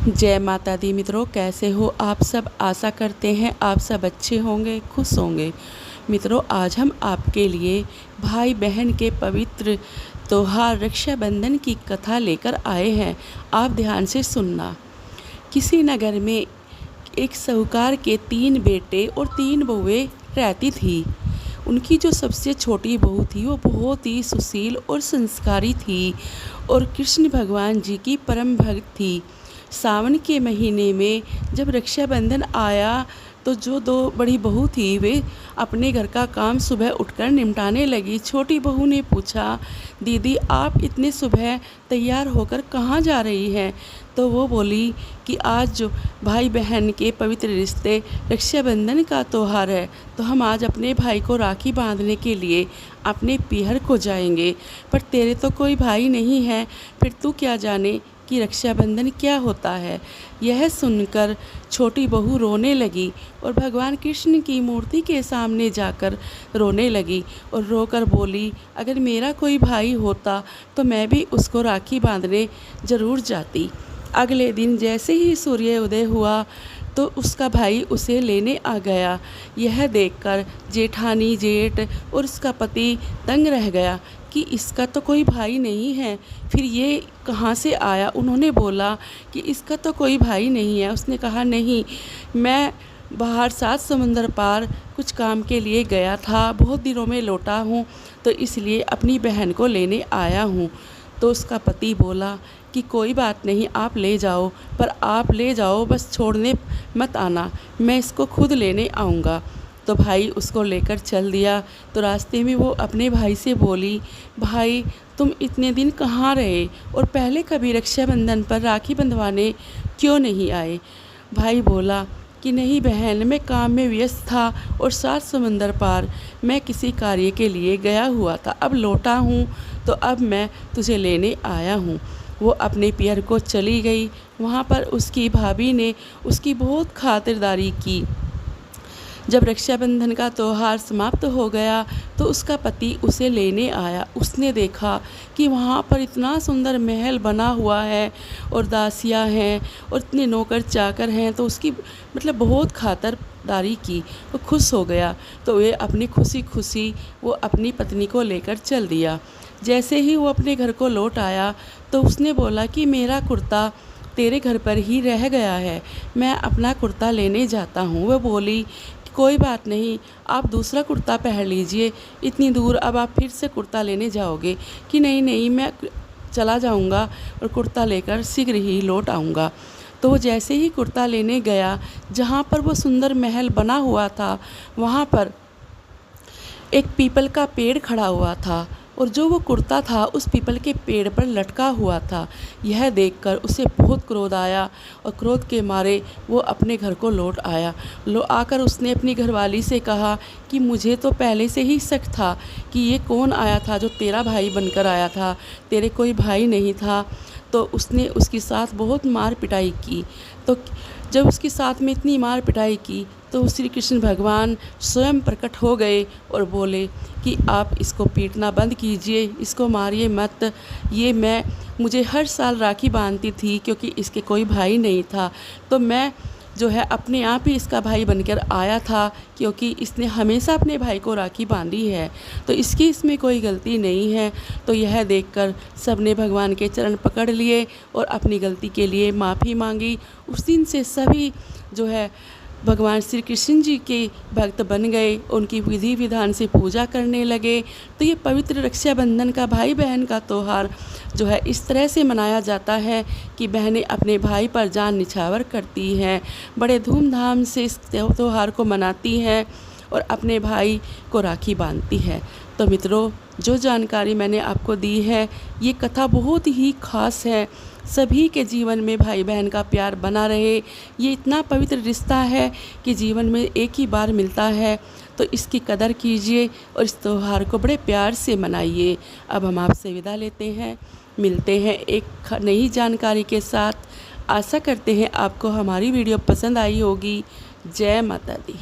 जय माता दी मित्रों, कैसे हो आप सब। आशा करते हैं आप सब अच्छे होंगे, खुश होंगे। मित्रों, आज हम आपके लिए भाई बहन के पवित्र त्योहार रक्षाबंधन की कथा लेकर आए हैं। आप ध्यान से सुनना। किसी नगर में एक साहूकार के 3 बेटे और 3 बहुएं रहती थी। उनकी जो सबसे छोटी बहू थी वो बहुत ही सुशील और संस्कारी थी और कृष्ण भगवान जी की परम भक्त थी। सावन के महीने में जब रक्षाबंधन आया तो जो 2 बड़ी बहू थी वे अपने घर का काम सुबह उठकर निपटाने लगी। छोटी बहू ने पूछा, दीदी आप इतने सुबह तैयार होकर कहाँ जा रही हैं? तो वो बोली कि आज जो भाई बहन के पवित्र रिश्ते रक्षाबंधन का त्यौहार है, तो हम आज अपने भाई को राखी बांधने के लिए अपने पीहर को जाएंगे। पर तेरे तो कोई भाई नहीं है, फिर तू क्या जाने कि रक्षाबंधन क्या होता है। यह सुनकर छोटी बहू रोने लगी और भगवान कृष्ण की मूर्ति के सामने जाकर रोने लगी और रोकर बोली, अगर मेरा कोई भाई होता तो मैं भी उसको राखी बांधने ज़रूर जाती। अगले दिन जैसे ही सूर्योदय हुआ तो उसका भाई उसे लेने आ गया। यह देखकर जेठानी, जेठ और उसका पति दंग रह गया कि इसका तो कोई भाई नहीं है, फिर ये कहाँ से आया। उन्होंने बोला कि इसका तो कोई भाई नहीं है। उसने कहा, नहीं, मैं बाहर 7 समुंदर पार कुछ काम के लिए गया था, बहुत दिनों में लौटा हूँ, तो इसलिए अपनी बहन को लेने आया हूँ। तो उसका पति बोला कि कोई बात नहीं, आप ले जाओ, पर आप ले जाओ, बस छोड़ने मत आना, मैं इसको खुद लेने आऊँगा। तो भाई उसको लेकर चल दिया। तो रास्ते में वो अपने भाई से बोली, भाई तुम इतने दिन कहाँ रहे और पहले कभी रक्षाबंधन पर राखी बंधवाने क्यों नहीं आए? भाई बोला कि नहीं बहन, मैं काम में व्यस्त था और 7 समंदर पार मैं किसी कार्य के लिए गया हुआ था, अब लौटा हूँ तो अब मैं तुझे लेने आया हूँ। वो अपने पियर को चली गई। वहाँ पर उसकी भाभी ने उसकी बहुत खातिरदारी की। जब रक्षाबंधन का त्यौहार समाप्त हो गया तो उसका पति उसे लेने आया। उसने देखा कि वहाँ पर इतना सुंदर महल बना हुआ है और दासियाँ हैं और इतने नौकर चाकर हैं, तो उसकी बहुत खातिरदारी की। वो खुश हो गया, तो वे अपनी खुशी खुशी वो अपनी पत्नी को लेकर चल दिया। जैसे ही वो अपने घर को लौट आया तो उसने बोला कि मेरा कुर्ता तेरे घर पर ही रह गया है, मैं अपना कुर्ता लेने जाता हूँ। वह बोली, कोई बात नहीं, आप दूसरा कुर्ता पहन लीजिए, इतनी दूर अब आप फिर से कुर्ता लेने जाओगे? कि नहीं नहीं, मैं चला जाऊंगा और कुर्ता लेकर शीघ्र ही लौट आऊँगा। तो वो जैसे ही कुर्ता लेने गया, जहाँ पर वो सुंदर महल बना हुआ था, वहाँ पर एक पीपल का पेड़ खड़ा हुआ था और जो वो कुर्ता था उस पीपल के पेड़ पर लटका हुआ था। यह देखकर उसे बहुत क्रोध आया और क्रोध के मारे वो अपने घर को लौट आया। आकर उसने अपनी घरवाली से कहा कि मुझे तो पहले से ही शक था कि ये कौन आया था जो तेरा भाई बनकर आया था, तेरे कोई भाई नहीं था। तो उसने उसके साथ बहुत मार पिटाई की। तो जब उसके साथ में इतनी मार पिटाई की तो श्री कृष्ण भगवान स्वयं प्रकट हो गए और बोले कि आप इसको पीटना बंद कीजिए, इसको मारिए मत। ये मुझे हर साल राखी बांधती थी क्योंकि इसके कोई भाई नहीं था, तो मैं जो है अपने आप ही इसका भाई बनकर आया था, क्योंकि इसने हमेशा अपने भाई को राखी बांधी है, तो इसकी इसमें कोई गलती नहीं है। तो यह देखकर सबने भगवान के चरण पकड़ लिए और अपनी गलती के लिए माफ़ी मांगी। उस दिन से सभी जो है भगवान श्री कृष्ण जी के भक्त बन गए, उनकी विधि विधान से पूजा करने लगे। तो ये पवित्र रक्षाबंधन का भाई बहन का त्यौहार जो है इस तरह से मनाया जाता है कि बहनें अपने भाई पर जान निछावर करती हैं, बड़े धूमधाम से इस त्यौहार को मनाती हैं और अपने भाई को राखी बांधती है। तो मित्रों, जो जानकारी मैंने आपको दी है, ये कथा बहुत ही खास है। सभी के जीवन में भाई बहन का प्यार बना रहे। ये इतना पवित्र रिश्ता है कि जीवन में एक ही बार मिलता है, तो इसकी कदर कीजिए और इस त्यौहार को बड़े प्यार से मनाइए। अब हम आपसे विदा लेते हैं, मिलते हैं एक नई जानकारी के साथ। आशा करते हैं आपको हमारी वीडियो पसंद आई होगी। जय माता दी।